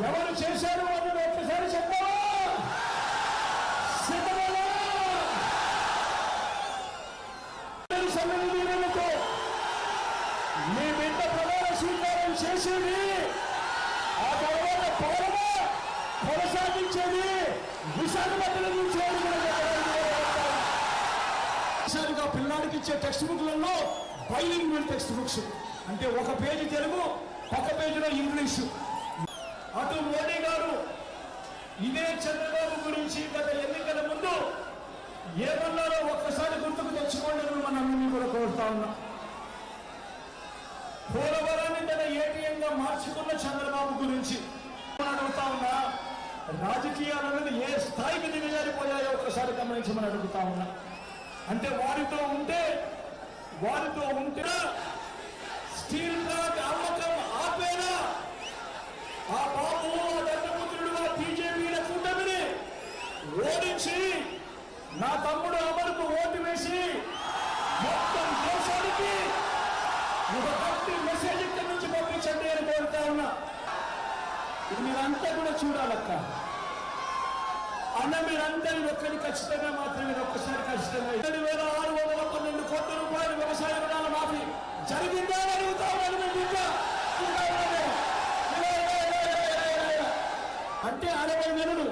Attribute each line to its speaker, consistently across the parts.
Speaker 1: ఎవరు చేశారు అని ఒక్కసారి చెప్పావా? సిద్ధమేనా? సన్నిధితో మీ బిడ్డ ప్రమాణ స్వీకారం చేసేది, ఆ తర్వాత పౌరమ కొనసాగించేది విశాఖపట్నం నుంచి. పిల్లాడికి ఇచ్చే టెక్స్ట్ బుక్లలో బైలింగ్వల్ టెక్స్ట్ బుక్స్, అంటే ఒక పేజీ తెలుగు, ఒక పేజీలో ఇంగ్లీషు. అటు మోడీ గారు ఇదే చంద్రబాబు గురించి గత ఎన్నికల ముందు ఏమన్నారో ఒక్కసారి గుర్తుకు తెచ్చుకోండి. మనందరినీ కూడా కోరుతా ఉన్నా. పోలవరాన్ని తన ఏటీఎంగా మార్చుకున్న చంద్రబాబు గురించి అడుగుతా ఉన్నా. రాజకీయాలనేది ఏ స్థాయికి దిగజారిపోయాయో ఒకసారి గమనించమని అడుగుతా ఉన్నా. అంటే వారితో ఉంటే స్టీల్ ప్లాంట్ అమ్మకం ఆపేనా? ఆ బాబు దత్తపుత్రుడుగా బీజేపీల కూటమిని ఓడించి నా తమ్ముడు అమలుకు ఓటు వేసి మొత్తం దేశానికి ఒక గట్టి మెసేజ్ ఇక్కడి నుంచి పంపించండి అని కోరుతా ఉన్నా. ఇది మీరంతా కూడా చూడాలక్క అన్న. మీరందరి ఒక్కరి ఖచ్చితంగా మాత్రం మీరు ఒక్కసారి ఖచ్చితంగా 7,612 కోట్ల రూపాయలు వ్యవసాయ రుణాల మాఫీ జరిగిందా అని అడుగుతా ఉన్నాను. అంటే 60 నెలలు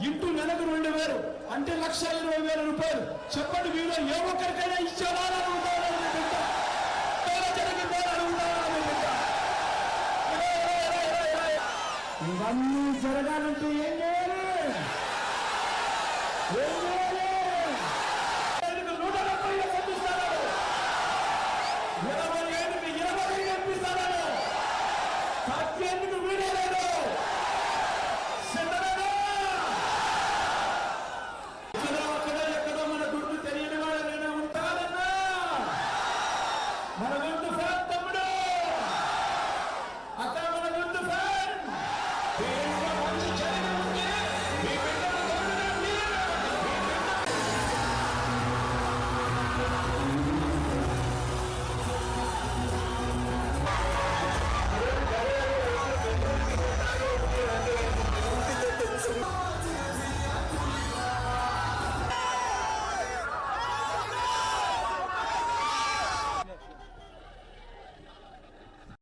Speaker 1: ఇంటూ నెలకు 2,000 అంటే 1,20,000 రూపాయలు. చెప్పండి, వీళ్ళు ఏ ఒక్కరికైనా ఇచ్చారా అని అడుగుతా ఉన్నాను. జరిగిందా అని అడుగుతా ఉన్నాను. ఇవన్నీ జరగాలంటే ఏం చేయాలి? 170 పంపిస్తాను, 27కి 20 పంపిస్తాను, 18కి వీడే